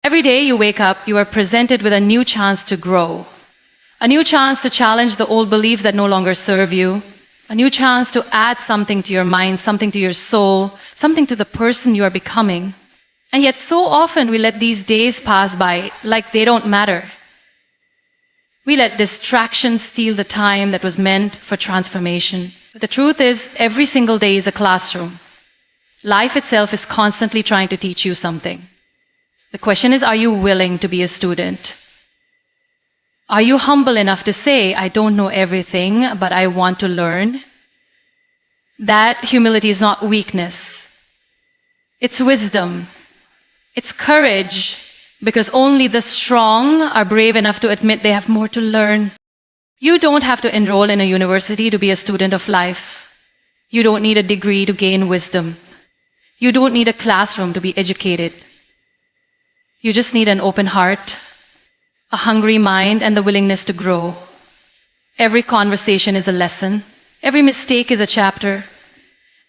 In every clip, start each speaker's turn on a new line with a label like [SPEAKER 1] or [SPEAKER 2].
[SPEAKER 1] Every day you wake up, you are presented with a new chance to grow, a new chance to challenge the old beliefs that no longer serve you, a new chance to add something to your mind, something to your soul, something to the person you are becoming. And yet so often we let these days pass by like they don't matter. We let distractions steal the time that was meant for transformation. But the truth is, every single day is a classroom. Life itself is constantly trying to teach you something. The question is, are you willing to be a student? Are you humble enough to say, I don't know everything, but I want to learn? That humility is not weakness. It's wisdom. It's courage, because only the strong are brave enough to admit they have more to learn. You don't have to enroll in a university to be a student of life. You don't need a degree to gain wisdom. You don't need a classroom to be educated. You just need an open heart, a hungry mind, and the willingness to grow. Every conversation is a lesson. Every mistake is a chapter.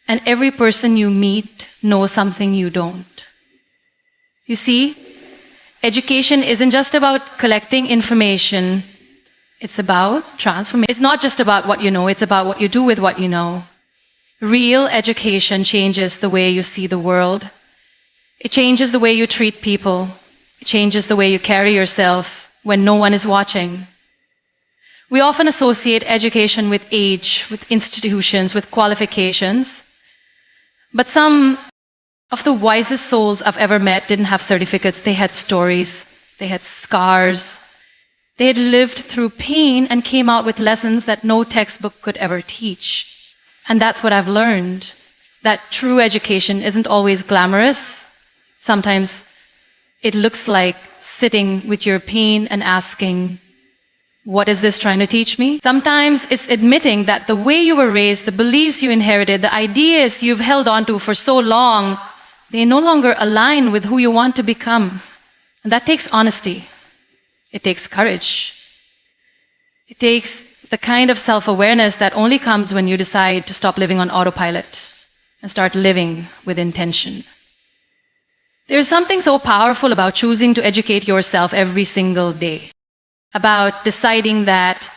[SPEAKER 1] And every person you meet knows something you don't. You see, education isn't just about collecting information. It's about transformation. It's not just about what you know, it's about what you do with what you know. Real education changes the way you see the world. It changes the way you treat people. It changes the way you carry yourself when no one is watching. We often associate education with age, with institutions, with qualifications. But some of the wisest souls I've ever met didn't have certificates. They had stories. They had scars. They had lived through pain and came out with lessons that no textbook could ever teach. And that's what I've learned, that true education isn't always glamorous. Sometimes it looks like sitting with your pain and asking, what is this trying to teach me? Sometimes it's admitting that the way you were raised, the beliefs you inherited, the ideas you've held on to for so long, they no longer align with who you want to become. And that takes honesty. It takes courage. It takes the kind of self-awareness that only comes when you decide to stop living on autopilot and start living with intention. There's something so powerful about choosing to educate yourself every single day, about deciding that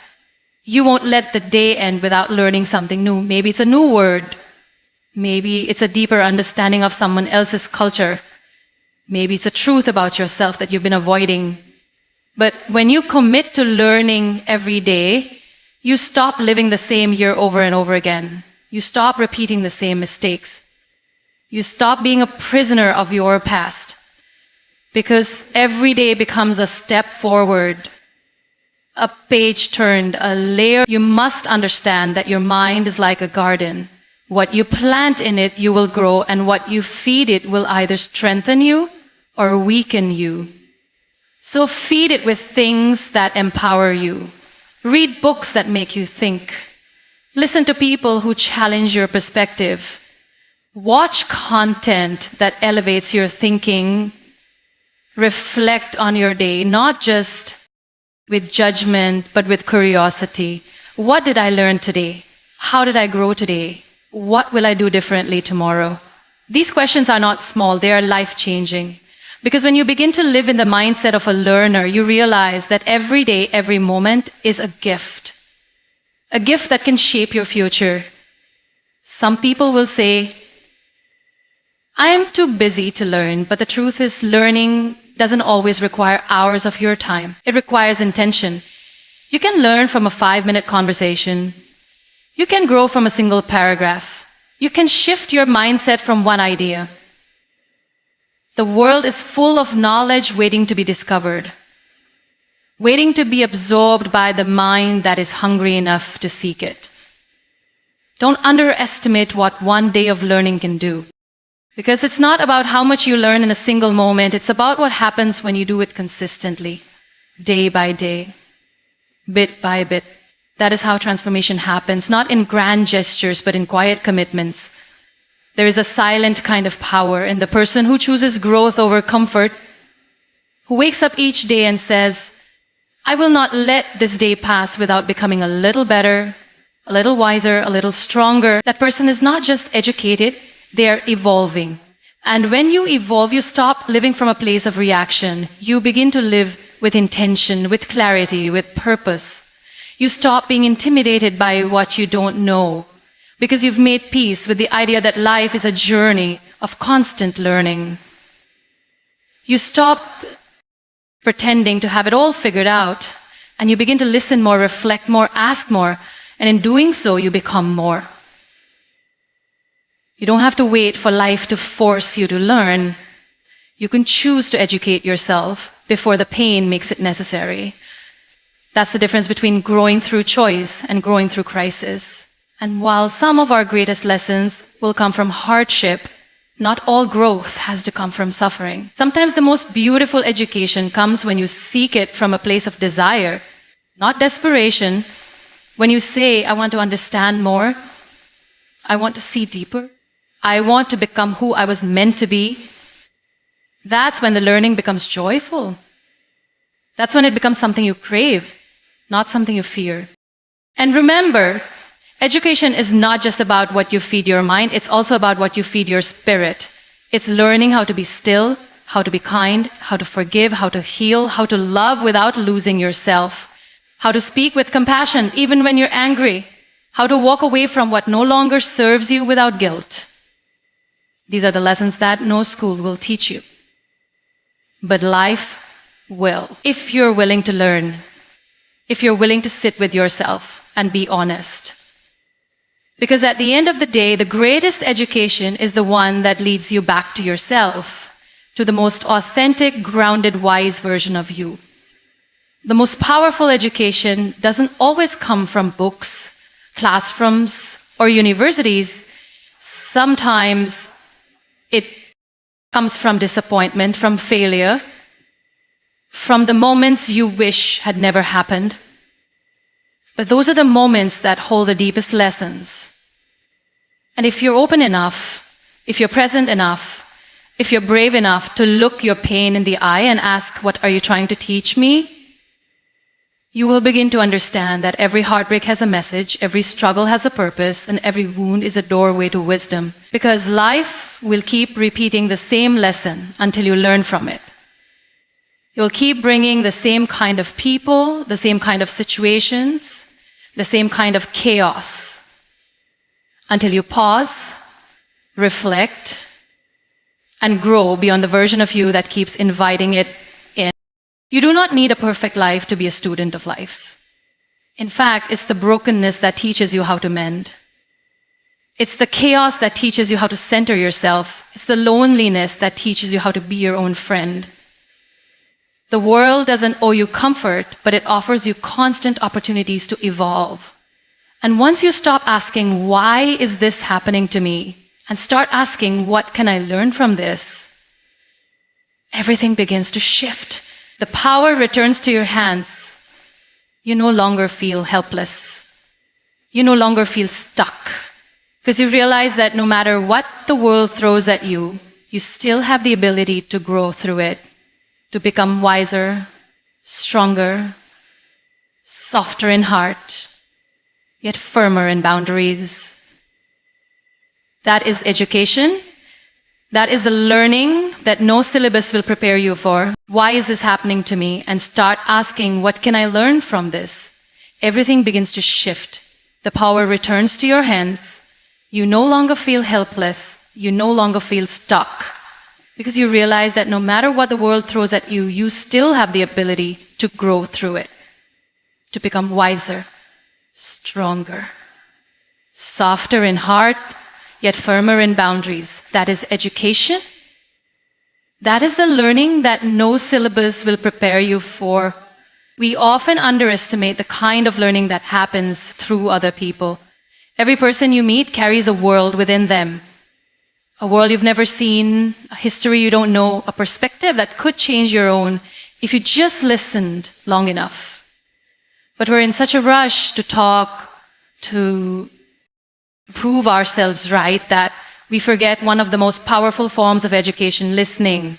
[SPEAKER 1] you won't let the day end without learning something new. Maybe it's a new word. Maybe it's a deeper understanding of someone else's culture. Maybe it's a truth about yourself that you've been avoiding. But when you commit to learning every day, you stop living the same year over and over again. You stop repeating the same mistakes. You stop being a prisoner of your past, because every day becomes a step forward, a page turned, a layer. You must understand that your mind is like a garden. What you plant in it, you will grow, and what you feed it will either strengthen you or weaken you. So feed it with things that empower you. Read books that make you think. Listen to people who challenge your perspective. Watch content that elevates your thinking. Reflect on your day, not just with judgment, but with curiosity. What did I learn today? How did I grow today? What will I do differently tomorrow? These questions are not small, they are life-changing. Because when you begin to live in the mindset of a learner, you realize that every day, every moment is a gift that can shape your future. Some people will say, I am too busy to learn, but the truth is learning doesn't always require hours of your time. It requires intention. You can learn from a 5-minute conversation. You can grow from a single paragraph. You can shift your mindset from one idea. The world is full of knowledge waiting to be discovered, waiting to be absorbed by the mind that is hungry enough to seek it. Don't underestimate what one day of learning can do. Because it's not about how much you learn in a single moment, it's about what happens when you do it consistently, day by day, bit by bit. That is how transformation happens, not in grand gestures, but in quiet commitments. There is a silent kind of power in the person who chooses growth over comfort, who wakes up each day and says, I will not let this day pass without becoming a little better, a little wiser, a little stronger. That person is not just educated, they are evolving. And when you evolve, you stop living from a place of reaction. You begin to live with intention, with clarity, with purpose. You stop being intimidated by what you don't know, because you've made peace with the idea that life is a journey of constant learning. You stop pretending to have it all figured out, and you begin to listen more, reflect more, ask more, and in doing so, you become more. You don't have to wait for life to force you to learn. You can choose to educate yourself before the pain makes it necessary. That's the difference between growing through choice and growing through crisis. And while some of our greatest lessons will come from hardship, not all growth has to come from suffering. Sometimes the most beautiful education comes when you seek it from a place of desire, not desperation. When you say, I want to understand more, I want to see deeper, I want to become who I was meant to be, that's when the learning becomes joyful. That's when it becomes something you crave, not something you fear. And remember, education is not just about what you feed your mind, it's also about what you feed your spirit. It's learning how to be still, how to be kind, how to forgive, how to heal, how to love without losing yourself, how to speak with compassion even when you're angry, how to walk away from what no longer serves you without guilt. These are the lessons that no school will teach you. But life will, if you're willing to learn, if you're willing to sit with yourself and be honest. Because at the end of the day, the greatest education is the one that leads you back to yourself, to the most authentic, grounded, wise version of you. The most powerful education doesn't always come from books, classrooms, or universities. Sometimes it comes from disappointment, from failure, from the moments you wish had never happened. But those are the moments that hold the deepest lessons. And if you're open enough, if you're present enough, if you're brave enough to look your pain in the eye and ask, what are you trying to teach me? You will begin to understand that every heartbreak has a message, every struggle has a purpose, and every wound is a doorway to wisdom. Because life will keep repeating the same lesson until you learn from it. You'll keep bringing the same kind of people, the same kind of situations, the same kind of chaos, until you pause, reflect, and grow beyond the version of you that keeps inviting it in. You do not need a perfect life to be a student of life. In fact, it's the brokenness that teaches you how to mend. It's the chaos that teaches you how to center yourself. It's the loneliness that teaches you how to be your own friend. The world doesn't owe you comfort, but it offers you constant opportunities to evolve. And once you stop asking, why is this happening to me? And start asking, what can I learn from this? Everything begins to shift. The power returns to your hands. You no longer feel helpless. You no longer feel stuck. Because you realize that no matter what the world throws at you, you still have the ability to grow through it, to become wiser, stronger, softer in heart, yet firmer in boundaries. That is education. That is the learning that no syllabus will prepare you for. Why is this happening to me? And start asking, what can I learn from this? Everything begins to shift. The power returns to your hands. You no longer feel helpless. You no longer feel stuck. Because you realize that no matter what the world throws at you, you still have the ability to grow through it, to become wiser, stronger, softer in heart, yet firmer in boundaries. That is education. That is the learning that no syllabus will prepare you for. We often underestimate the kind of learning that happens through other people. Every person you meet carries a world within them. A world you've never seen, a history you don't know, a perspective that could change your own if you just listened long enough. But we're in such a rush to talk, to prove ourselves right, that we forget one of the most powerful forms of education, listening.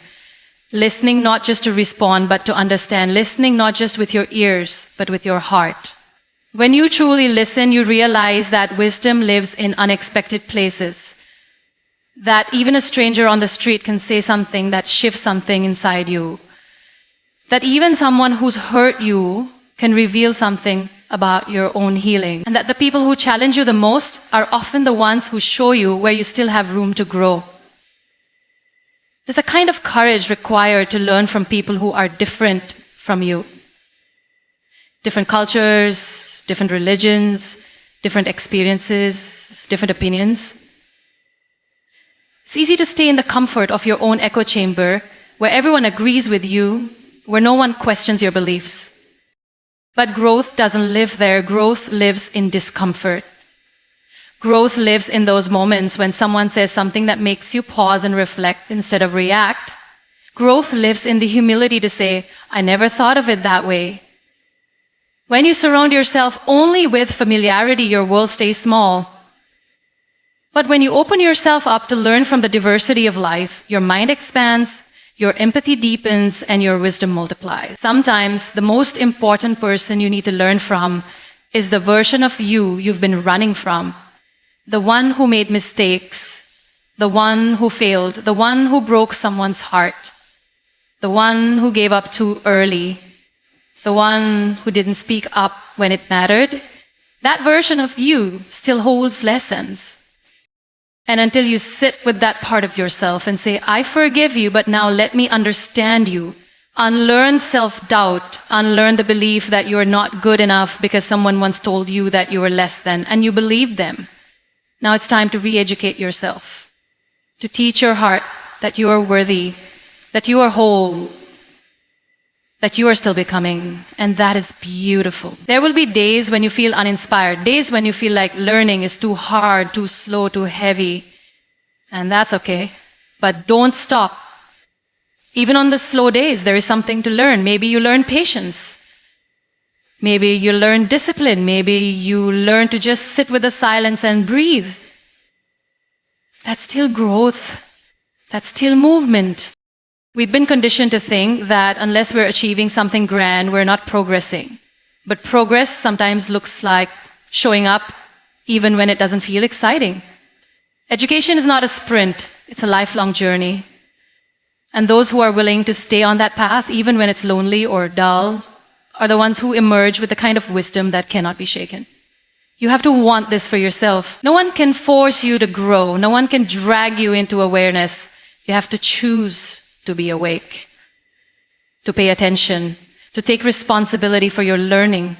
[SPEAKER 1] Listening not just to respond, but to understand. Listening not just with your ears, but with your heart. When you truly listen, you realize that wisdom lives in unexpected places. That even a stranger on the street can say something that shifts something inside you. That even someone who's hurt you can reveal something about your own healing. And that the people who challenge you the most are often the ones who show you where you still have room to grow. There's a kind of courage required to learn from people who are different from you. Different cultures, different religions, different experiences, different opinions. It's easy to stay in the comfort of your own echo chamber, where everyone agrees with you, where no one questions your beliefs. But growth doesn't live there. Growth lives in discomfort. Growth lives in those moments when someone says something that makes you pause and reflect instead of react. Growth lives in the humility to say, I never thought of it that way. When you surround yourself only with familiarity, your world stays small. But when you open yourself up to learn from the diversity of life, your mind expands, your empathy deepens, and your wisdom multiplies. Sometimes the most important person you need to learn from is the version of you you've been running from. The one who made mistakes, the one who failed, the one who broke someone's heart, the one who gave up too early, the one who didn't speak up when it mattered. That version of you still holds lessons. And until you sit with that part of yourself and say, I forgive you, but now let me understand you. Unlearn self-doubt, unlearn the belief that you are not good enough because someone once told you that you were less than, and you believed them. Now it's time to re-educate yourself, to teach your heart that you are worthy, that you are whole, that you are still becoming, and that is beautiful. There will be days when you feel uninspired, days when you feel like learning is too hard, too slow, too heavy, and that's okay. But don't stop. Even on the slow days, there is something to learn. Maybe you learn patience. Maybe you learn discipline. Maybe you learn to just sit with the silence and breathe. That's still growth. That's still movement. We've been conditioned to think that unless we're achieving something grand, we're not progressing. But progress sometimes looks like showing up even when it doesn't feel exciting. Education is not a sprint, it's a lifelong journey. And those who are willing to stay on that path, even when it's lonely or dull, are the ones who emerge with the kind of wisdom that cannot be shaken. You have to want this for yourself. No one can force you to grow. No one can drag you into awareness. You have to choose to be awake, to pay attention, to take responsibility for your learning.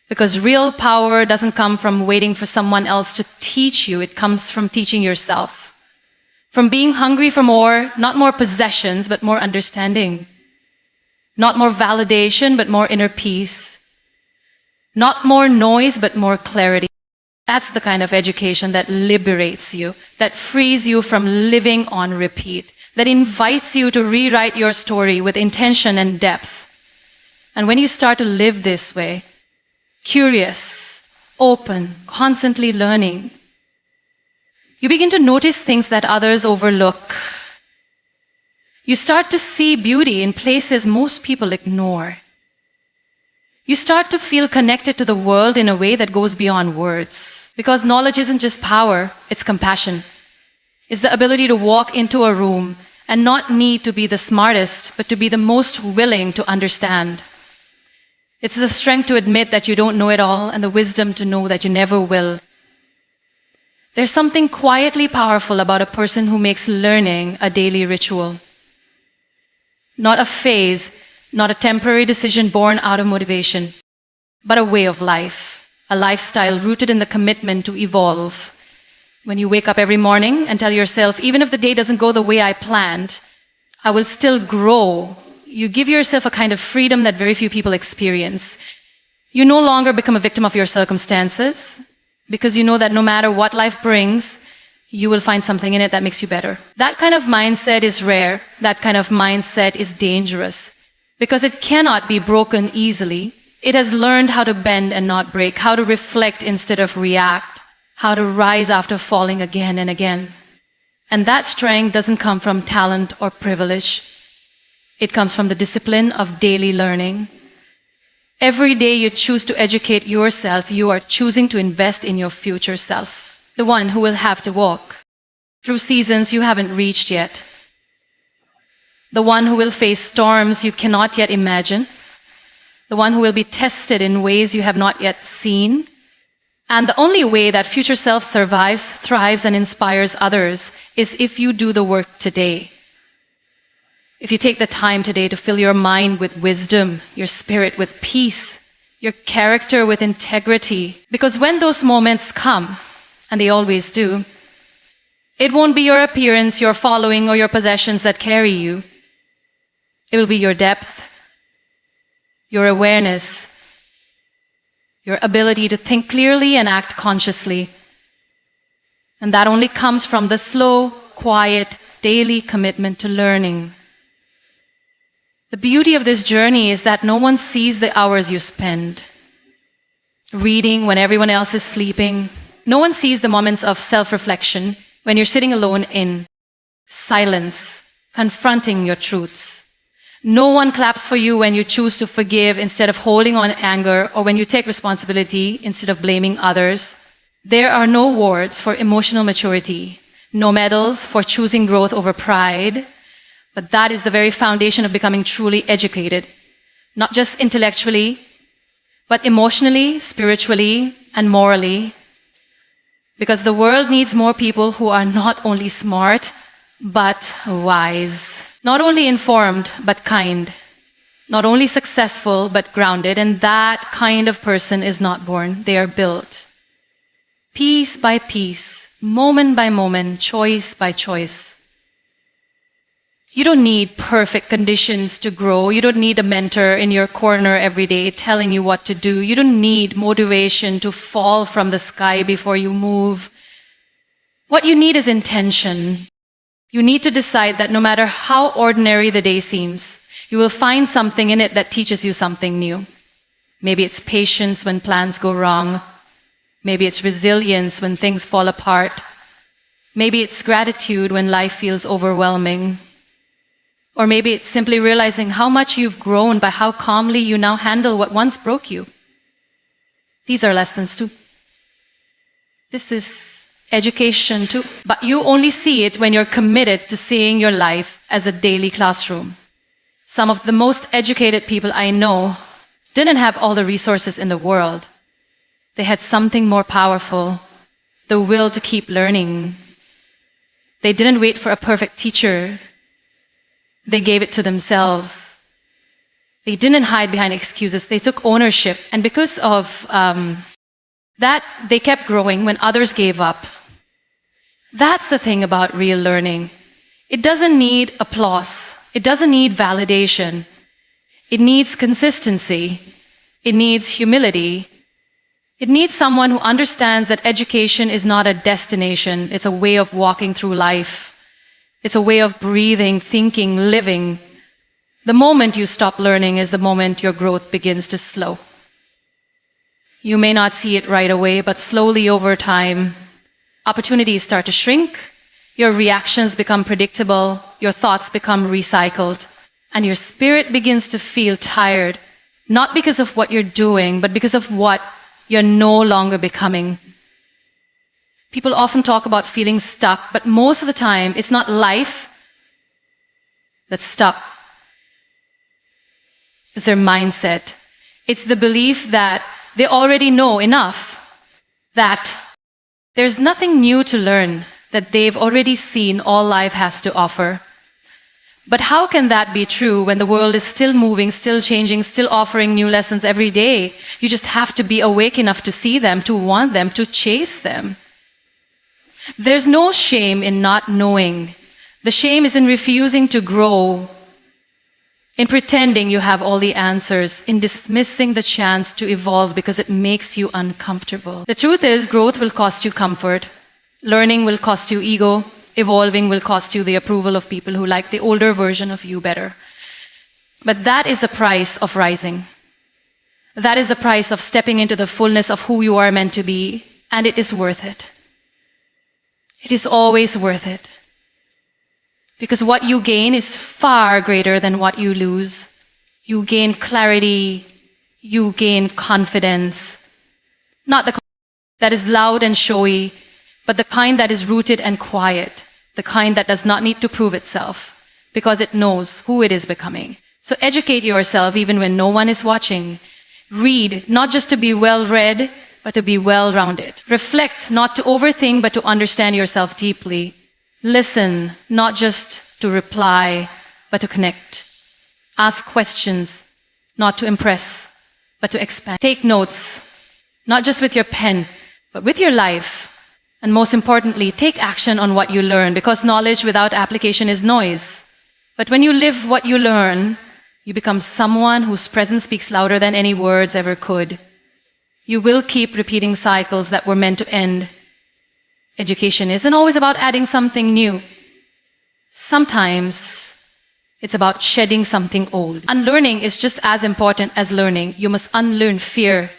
[SPEAKER 1] Because real power doesn't come from waiting for someone else to teach you. It comes from teaching yourself. From being hungry for more, not more possessions, but more understanding. Not more validation, but more inner peace. Not more noise, but more clarity. That's the kind of education that liberates you, that frees you from living on repeat, that invites you to rewrite your story with intention and depth. And when you start to live this way, curious, open, constantly learning, you begin to notice things that others overlook. You start to see beauty in places most people ignore. You start to feel connected to the world in a way that goes beyond words. Because knowledge isn't just power, it's compassion. It's the ability to walk into a room and not need to be the smartest, but to be the most willing to understand. It's the strength to admit that you don't know it all and the wisdom to know that you never will. There's something quietly powerful about a person who makes learning a daily ritual. Not a phase, not a temporary decision born out of motivation, but a way of life, a lifestyle rooted in the commitment to evolve. When you wake up every morning and tell yourself, even if the day doesn't go the way I planned, I will still grow. You give yourself a kind of freedom that very few people experience. You no longer become a victim of your circumstances because you know that no matter what life brings, you will find something in it that makes you better. That kind of mindset is rare. That kind of mindset is dangerous because it cannot be broken easily. It has learned how to bend and not break, how to reflect instead of react, how to rise after falling again and again. And that strength doesn't come from talent or privilege. It comes from the discipline of daily learning. Every day you choose to educate yourself, you are choosing to invest in your future self, the one who will have to walk through seasons you haven't reached yet. The one who will face storms you cannot yet imagine. The one who will be tested in ways you have not yet seen. And the only way that future self survives, thrives, and inspires others is if you do the work today. If you take the time today to fill your mind with wisdom, your spirit with peace, your character with integrity. Because when those moments come, and they always do, it won't be your appearance, your following, or your possessions that carry you. It will be your depth, your awareness, your ability to think clearly and act consciously. And that only comes from the slow, quiet, daily commitment to learning. The beauty of this journey is that no one sees the hours you spend reading when everyone else is sleeping. No one sees the moments of self-reflection when you're sitting alone in silence, confronting your truths. No one claps for you when you choose to forgive instead of holding on anger, or when you take responsibility instead of blaming others. There are no awards for emotional maturity, no medals for choosing growth over pride, but that is the very foundation of becoming truly educated, not just intellectually, but emotionally, spiritually, and morally. Because the world needs more people who are not only smart, but wise. Not only informed, but kind. Not only successful, but grounded. And that kind of person is not born, they are built. Piece by piece, moment by moment, choice by choice. You don't need perfect conditions to grow. You don't need a mentor in your corner every day telling you what to do. You don't need motivation to fall from the sky before you move. What you need is intention. You need to decide that no matter how ordinary the day seems, you will find something in it that teaches you something new. Maybe it's patience when plans go wrong. Maybe it's resilience when things fall apart. Maybe it's gratitude when life feels overwhelming. Or maybe it's simply realizing how much you've grown by how calmly you now handle what once broke you. These are lessons too. This is education too, but you only see it when you're committed to seeing your life as a daily classroom. Some of the most educated people I know didn't have all the resources in the world. They had something more powerful, the will to keep learning. They didn't wait for a perfect teacher. They gave it to themselves. They didn't hide behind excuses. They took ownership. And because of that, they kept growing when others gave up. That's the thing about real learning. It doesn't need applause. It doesn't need validation. It needs consistency. It needs humility. It needs someone who understands that education is not a destination. It's a way of walking through life. It's a way of breathing, thinking, living. The moment you stop learning is the moment your growth begins to slow. You may not see it right away, but slowly over time, opportunities start to shrink, your reactions become predictable, your thoughts become recycled, and your spirit begins to feel tired, not because of what you're doing, but because of what you're no longer becoming. People often talk about feeling stuck, but most of the time, it's not life that's stuck. It's their mindset. It's the belief that they already know enough, that there's nothing new to learn, that they've already seen all life has to offer. But how can that be true when the world is still moving, still changing, still offering new lessons every day? You just have to be awake enough to see them, to want them, to chase them. There's no shame in not knowing. The shame is in refusing to grow, in pretending you have all the answers, in dismissing the chance to evolve because it makes you uncomfortable. The truth is, growth will cost you comfort. Learning will cost you ego. Evolving will cost you the approval of people who like the older version of you better. But that is the price of rising. That is the price of stepping into the fullness of who you are meant to be, and it is worth it. It is always worth it. Because what you gain is far greater than what you lose. You gain clarity, you gain confidence. Not the kind that is loud and showy, but the kind that is rooted and quiet. the kind that does not need to prove itself, because it knows who it is becoming. So educate yourself even when no one is watching. Read, not just to be well-read, but to be well-rounded. Reflect, not to overthink, but to understand yourself deeply. Listen, not just to reply, but to connect. Ask questions, not to impress, but to expand. Take notes, not just with your pen, but with your life. And most importantly, take action on what you learn, because knowledge without application is noise. But when you live what you learn, you become someone whose presence speaks louder than any words ever could. You will keep repeating cycles that were meant to end. Education isn't always about adding something new. Sometimes it's about shedding something old. Unlearning is just as important as learning. You must unlearn fear.